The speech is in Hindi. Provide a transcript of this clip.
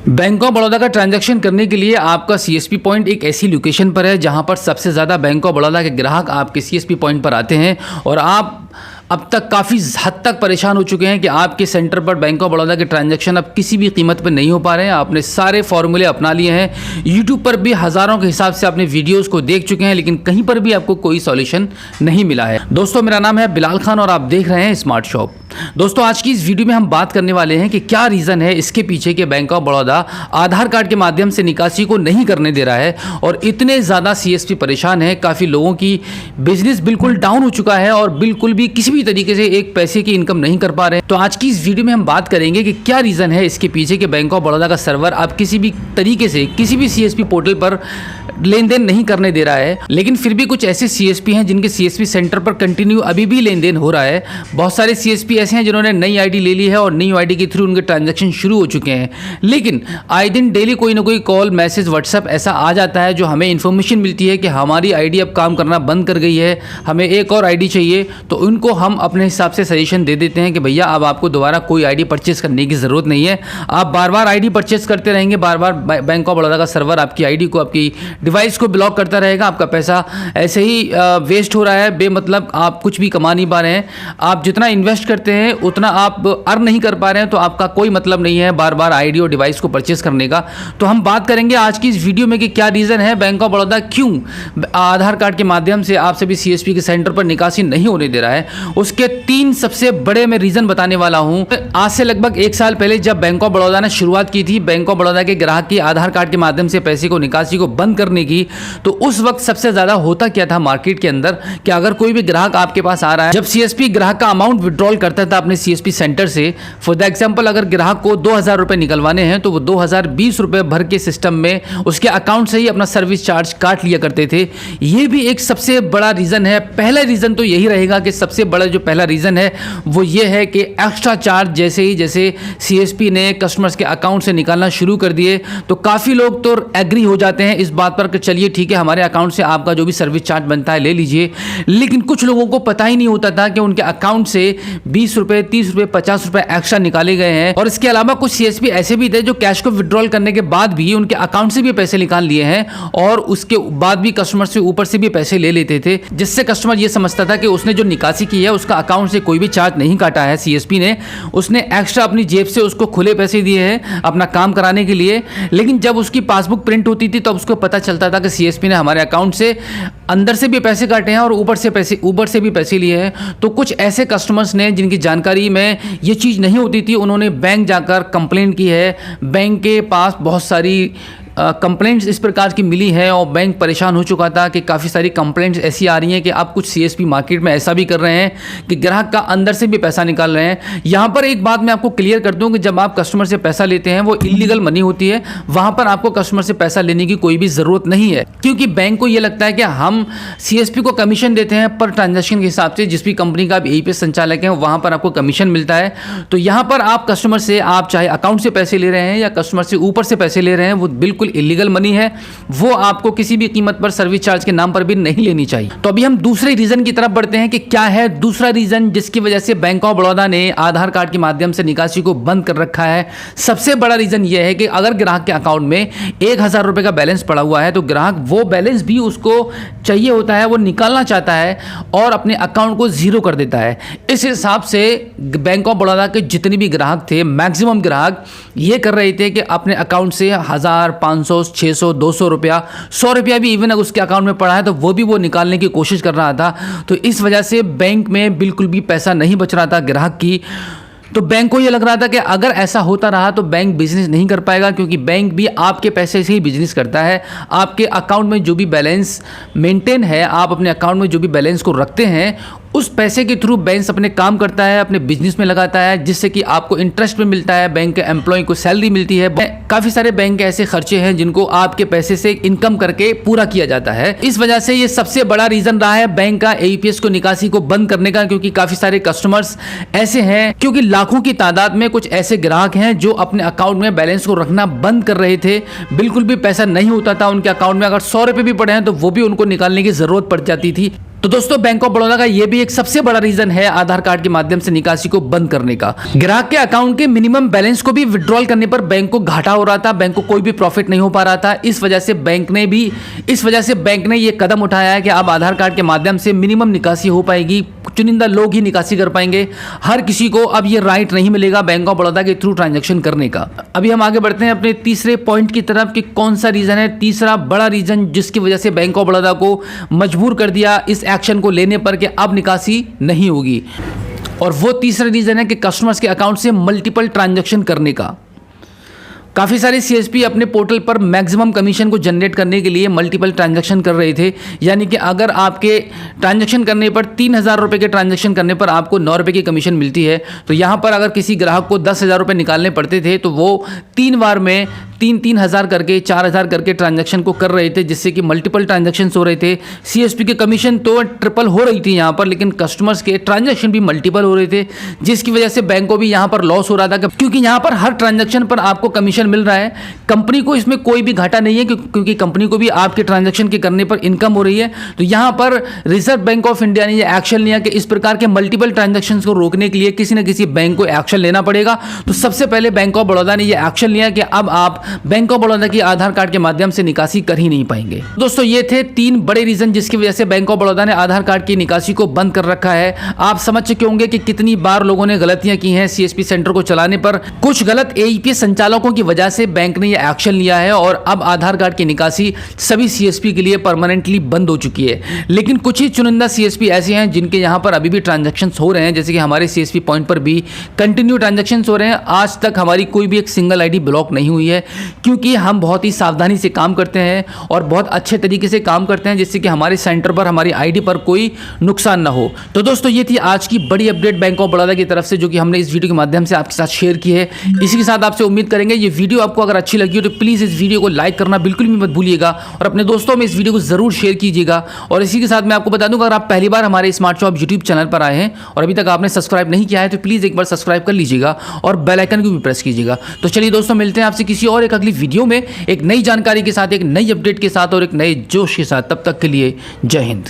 बैंक ऑफ बड़ौदा का ट्रांजैक्शन करने के लिए आपका सीएसपी पॉइंट एक ऐसी लोकेशन पर है जहां पर सबसे ज़्यादा बैंक ऑफ बड़ौदा के ग्राहक आपके सीएसपी पॉइंट पर आते हैं और आप अब तक काफ़ी हद तक परेशान हो चुके हैं कि आपके सेंटर पर बैंक ऑफ बड़ौदा के ट्रांजैक्शन अब किसी भी कीमत पर नहीं हो पा रहे हैं। आपने सारे फॉर्मूले अपना लिए हैं, यूट्यूब पर भी हज़ारों के हिसाब से आपने वीडियोस को देख चुके हैं, लेकिन कहीं पर भी आपको कोई सॉल्यूशन नहीं मिला है। दोस्तों, मेरा नाम है बिलाल खान और आप देख रहे हैं स्मार्ट शॉप। दोस्तों, आज की इस वीडियो में हम बात करने वाले हैं कि क्या रीज़न है इसके पीछे कि bank of Baroda Aadhaar card के माध्यम से निकासी को नहीं करने दे रहा है और इतने ज़्यादा सीएसपी परेशान है। काफ़ी लोगों की बिजनेस बिल्कुल डाउन हो चुका है और बिल्कुल भी किसी भी तरीके से एक पैसे की इनकम नहीं कर पा रहे हैं। तो आज की इस वीडियो में हम बात करेंगे कि क्या रीज़न है इसके पीछे कि बैंक ऑफ बड़ौदा का सर्वर आप किसी भी तरीके से किसी भी सीएसपी पोर्टल पर लेन देन नहीं करने दे रहा है। लेकिन फिर भी कुछ ऐसे सीएसपी हैं जिनके सीएसपी सेंटर पर कंटिन्यू अभी भी लेन देन हो रहा है। बहुत सारे सीएसपी ऐसे हैं जिन्होंने नई आईडी ले ली है और नई आईडी के थ्रू उनके ट्रांजैक्शन शुरू हो चुके हैं, लेकिन आए दिन डेली कोई ना कोई कॉल, मैसेज, व्हाट्सएप ऐसा आ जाता है जो हमें इन्फॉर्मेशन मिलती है कि हमारी आईडी अब काम करना बंद कर गई है, हमें एक और आईडी चाहिए। तो उनको हम अपने हिसाब से सजेशन दे देते हैं कि भैया अब आपको दोबारा कोई आईडी परचेस करने की ज़रूरत नहीं है। आप बार बार आईडी परचेस करते रहेंगे, बार बार बैंक ऑफ बड़ौदा का सर्वर आपकी आईडी को, आपकी डिवाइस को ब्लॉक करता रहेगा। आपका पैसा ऐसे ही वेस्ट हो रहा है, बेमतलब आप कुछ भी कमा नहीं पा रहे हैं। आप जितना इन्वेस्ट करते हैं उतना आप अर्न नहीं कर पा रहे हैं, तो आपका कोई मतलब नहीं है बार बार आईडी और डिवाइस को परचेस करने का। तो हम बात करेंगे आज की इस वीडियो में कि क्या रीज़न है बैंक ऑफ बड़ौदा क्यों आधार कार्ड के माध्यम से आप सभी सीएसपी के सेंटर पर निकासी नहीं होने दे रहा है। उसके 3 सबसे बड़े मैं रीज़न बताने वाला हूं। आज से लगभग 1 साल पहले जब बैंक ऑफ बड़ौदा ने शुरुआत की थी बैंक ऑफ बड़ौदा के ग्राहक की आधार कार्ड के माध्यम से पैसे को निकासी को बंद करने की, तो उस वक्त सबसे ज़्यादा होता क्या था मार्केट के अंदर कि अगर कोई भी ग्राहक आपके पास आ रहा है, जब सीएसपी ग्राहक का अमाउंट विड्रॉल करता था अपने सीएसपी सेंटर से, फॉर द एग्जांपल अगर ग्राहक को 2000 रुपये निकलवाने हैं तो वो 2020 रुपये भर के सिस्टम में उसके अकाउंट से ही अपना सर्विस चार्ज काट लिया करते थे। ये भी एक सबसे बड़ा रीज़न है। पहला रीज़न तो यही रहेगा कि सबसे बड़ा जो पहला रीज़न है वो ये है कि एक्स्ट्रा चार्ज जैसे सीएसपी ने कस्टमर्स के अकाउंट से निकालना शुरू कर दिए तो काफ़ी लोग तो एग्री हो जाते हैं इस बात पर कि चलिए ठीक है, हमारे अकाउंट से आपका जो भी सर्विस चार्ज बनता है ले लीजिए। लेकिन कुछ लोगों को पता ही नहीं होता था कि उनके अकाउंट से 20 रुपये, 30 रुपये, 50 रुपये एक्स्ट्रा निकाले गए हैं। और इसके अलावा कुछ सीएसपी ऐसे भी थे जो कैश को विड्रॉल करने के बाद भी उनके अकाउंट से भी पैसे निकाल लिए हैं और उसके बाद भी कस्टमर से ऊपर से भी पैसे ले लेते थे, जिससे कस्टमर ये समझता था कि उसने जो निकासी की है उसका अकाउंट से कोई भी चार्ज नहीं काटा है सीएसपी ने, उसने एक्स्ट्रा अपनी जेब से उसको खुले पैसे दिए हैं अपना काम कराने के लिए। लेकिन जब उसकी पासबुक प्रिंट होती थी तब उसको पता चलता था कि सीएसपी ने हमारे अकाउंट से अंदर से भी पैसे काटे हैं और ऊपर से भी पैसे लिए हैं। तो कुछ ऐसे कस्टमर्स ने जिनकी जानकारी में ये चीज़ नहीं होती थी, उन्होंने बैंक जाकर कंप्लेंट की है। बैंक के पास बहुत सारी कंप्लेंट्स इस प्रकार की मिली है और बैंक परेशान हो चुका था कि काफ़ी सारी कंप्लेंट्स ऐसी आ रही हैं कि आप कुछ सीएसपी मार्केट में ऐसा भी कर रहे हैं कि ग्राहक का अंदर से भी पैसा निकाल रहे हैं। यहाँ पर एक बात मैं आपको क्लियर कर दूँ कि जब आप कस्टमर से पैसा लेते हैं वो इलीगल मनी होती है, वहाँ पर आपको कस्टमर से पैसा लेने की कोई भी ज़रूरत नहीं है, क्योंकि बैंक को ये लगता है कि हम सीएसपी को कमीशन देते हैं पर ट्रांजेक्शन के हिसाब से। जिस भी कंपनी का आप एईपीएस संचालक हैं वहाँ पर आपको कमीशन मिलता है। तो यहाँ पर आप कस्टमर से, आप चाहे अकाउंट से पैसे ले रहे हैं या कस्टमर से ऊपर से पैसे ले रहे हैं, वो बिल्कुल इलीगल मनी है, वो आपको किसी भी कीमत पर सर्विस चार्ज के नाम पर भी नहीं लेनी चाहिए। तो अभी हम दूसरे रीजन की तरफ बढ़ते हैं कि क्या है दूसरा रीजन जिसकी वजह से बैंक ऑफ बड़ौदा ने आधार कार्ड के माध्यम से निकासी को बंद कर रखा है। सबसे बड़ा रीजन यह है कि अगर ग्राहक के अकाउंट में 1000 रुपए का बैलेंस पड़ा हुआ है तो ग्राहक वो बैलेंस भी उसको चाहिए होता है, वो निकालना चाहता है और अपने अकाउंट को जीरो कर देता है। इस हिसाब से बैंक ऑफ बड़ौदा के जितने भी ग्राहक थे, मैक्सिमम ग्राहक ये कर रहे थे कि अपने अकाउंट से 1000, 500, 600, 200 रुपया, 100 रुपया भी इवन अगर उसके अकाउंट में पड़ा है तो वो भी वो निकालने की कोशिश कर रहा था। तो इस वजह से बैंक में बिल्कुल भी पैसा नहीं बच रहा था ग्राहक की। तो बैंक को ये लग रहा था कि अगर ऐसा होता रहा तो बैंक बिजनेस नहीं कर पाएगा, क्योंकि बैंक भी आपके पैसे से ही बिजनेस करता है। आपके अकाउंट में जो भी बैलेंस मेंटेन है, आप अपने अकाउंट में जो भी बैलेंस को रखते हैं उस पैसे के थ्रू बैंक अपने काम करता है, अपने बिजनेस में लगाता है, जिससे कि आपको इंटरेस्ट भी मिलता है, बैंक के एम्प्लॉय को सैलरी मिलती है। काफ़ी सारे बैंक के ऐसे खर्चे हैं जिनको आपके पैसे से इनकम करके पूरा किया जाता है। इस वजह से ये सबसे बड़ा रीज़न रहा है बैंक का एईपीएस को, निकासी को बंद करने का, क्योंकि काफ़ी सारे कस्टमर्स ऐसे हैं, क्योंकि लाखों की तादाद में कुछ ऐसे ग्राहक हैं जो अपने अकाउंट में बैलेंस को रखना बंद कर रहे थे। बिल्कुल भी पैसा नहीं होता था उनके अकाउंट में। अगर 100 रुपये भी पड़े हैं तो वो भी उनको निकालने की ज़रूरत पड़ जाती थी। तो दोस्तों बैंक ऑफ बड़ौदा का ये भी एक सबसे बड़ा रीजन है आधार कार्ड के माध्यम से निकासी को बंद करने का। ग्राहक के अकाउंट के मिनिमम बैलेंस को भी विड्रॉल करने पर बैंक को घाटा हो रहा था, बैंक को कोई भी प्रॉफिट नहीं हो पा रहा था। इस वजह से बैंक ने ये कदम उठाया है कि अब आधार कार्ड के माध्यम से मिनिमम निकासी हो पाएगी, चुनिंदा लोग ही निकासी कर पाएंगे, हर किसी को अब ये राइट नहीं मिलेगा बैंक ऑफ बड़ौदा के थ्रू ट्रांजैक्शन करने का। अभी हम आगे बढ़ते हैं अपने तीसरे पॉइंट की तरफ कि कौन सा रीजन है तीसरा बड़ा रीजन जिसकी वजह से बैंक ऑफ बड़ौदा को मजबूर कर दिया इस एक्शन को लेने पर कि अब निकासी नहीं होगी। और वो तीसरा रीजन है कि कस्टमर्स के अकाउंट से मल्टीपल ट्रांजैक्शन करने का। काफ़ी सारे सीएसपी अपने पोर्टल पर मैक्सिमम कमीशन को जनरेट करने के लिए मल्टीपल ट्रांजैक्शन कर रहे थे, यानी कि अगर आपके ट्रांजैक्शन करने पर 3,000 रुपये के ट्रांजैक्शन करने पर आपको 9 रुपये की कमीशन मिलती है, तो यहाँ पर अगर किसी ग्राहक को 10,000 रुपये निकालने पड़ते थे तो वो 3 बार में 3,000 करके 4,000 करके ट्रांजैक्शन को कर रहे थे, जिससे कि मल्टीपल ट्रांजैक्शंस हो रहे थे। सीएसपी की कमीशन तो ट्रिपल हो रही थी यहाँ पर, लेकिन कस्टमर्स के ट्रांजैक्शन भी मल्टीपल हो रहे थे, जिसकी वजह से बैंक को भी यहाँ पर लॉस हो रहा था, क्योंकि यहाँ पर हर ट्रांजैक्शन पर आपको कमीशन मिल रहा है। कंपनी को इसमें कोई भी घाटा नहीं है, क्योंकि कंपनी को भी आपके ट्रांजैक्शन के करने पर इनकम हो रही है। तो यहाँ पर रिजर्व बैंक ऑफ इंडिया ने यह एक्शन लिया कि इस प्रकार के मल्टीपल ट्रांजैक्शंस को रोकने के लिए किसी न किसी बैंक को एक्शन लेना पड़ेगा। तो सबसे पहले बैंक ऑफ बड़ौदा ने यह एक्शन लिया कि अब आप बैंक ऑफ बड़ौदा की आधार कार्ड के माध्यम से निकासी कर ही नहीं पाएंगे। दोस्तों ये थे 3 बड़े रीजन जिसकी वजह से बैंक ऑफ बड़ौदा ने आधार कार्ड की निकासी को बंद कर रखा है। आप समझ चुके होंगे कि कितनी बार लोगों ने गलतियां की हैं सीएसपी सेंटर को चलाने पर। कुछ गलत एईपी संचालकों की वजह से बैंक ने यह एक्शन लिया है और अब आधार कार्ड की निकासी सभी सीएसपी के लिए परमानेंटली बंद हो चुकी है। लेकिन कुछ ही चुनिंदा सीएसपी ऐसे हैं जिनके यहां पर अभी भी ट्रांजैक्शंस हो रहे हैं, जैसे कि हमारे सीएसपी पॉइंट पर भी कंटिन्यू ट्रांजैक्शंस हो रहे हैं। आज तक हमारी कोई भी एक सिंगल आईडी ब्लॉक नहीं हुई है, क्योंकि हम बहुत ही सावधानी से काम करते हैं और बहुत अच्छे तरीके से काम करते हैं, जिससे कि हमारे सेंटर पर हमारी आईडी पर कोई नुकसान ना हो। तो दोस्तों ये थी आज की बड़ी अपडेट बैंक ऑफ बड़ौदा की तरफ से, जो कि हमने इस वीडियो के माध्यम से आपके साथ शेयर की है। इसी के साथ आपसे उम्मीद करेंगे ये वीडियो आपको अगर अच्छी लगी हो तो प्लीज़ इस वीडियो को लाइक करना बिल्कुल भी मत भूलिएगा और अपने दोस्तों में इस वीडियो को जरूर शेयर कीजिएगा। और इसी के साथ मैं आपको बता दूं, अगर आप पहली बार हमारे स्मार्ट शॉप यूट्यूब चैनल पर आए हैं और अभी तक आपने सब्सक्राइब नहीं किया है तो प्लीज़ एक बार सब्सक्राइब कर लीजिएगा और बेल आइकन को भी प्रेस कीजिएगा। तो चलिए दोस्तों, मिलते हैं आपसे किसी और एक अगली वीडियो में एक नई जानकारी के साथ, एक नई अपडेट के साथ और एक नए जोश के साथ। तब तक के लिए जय हिंद।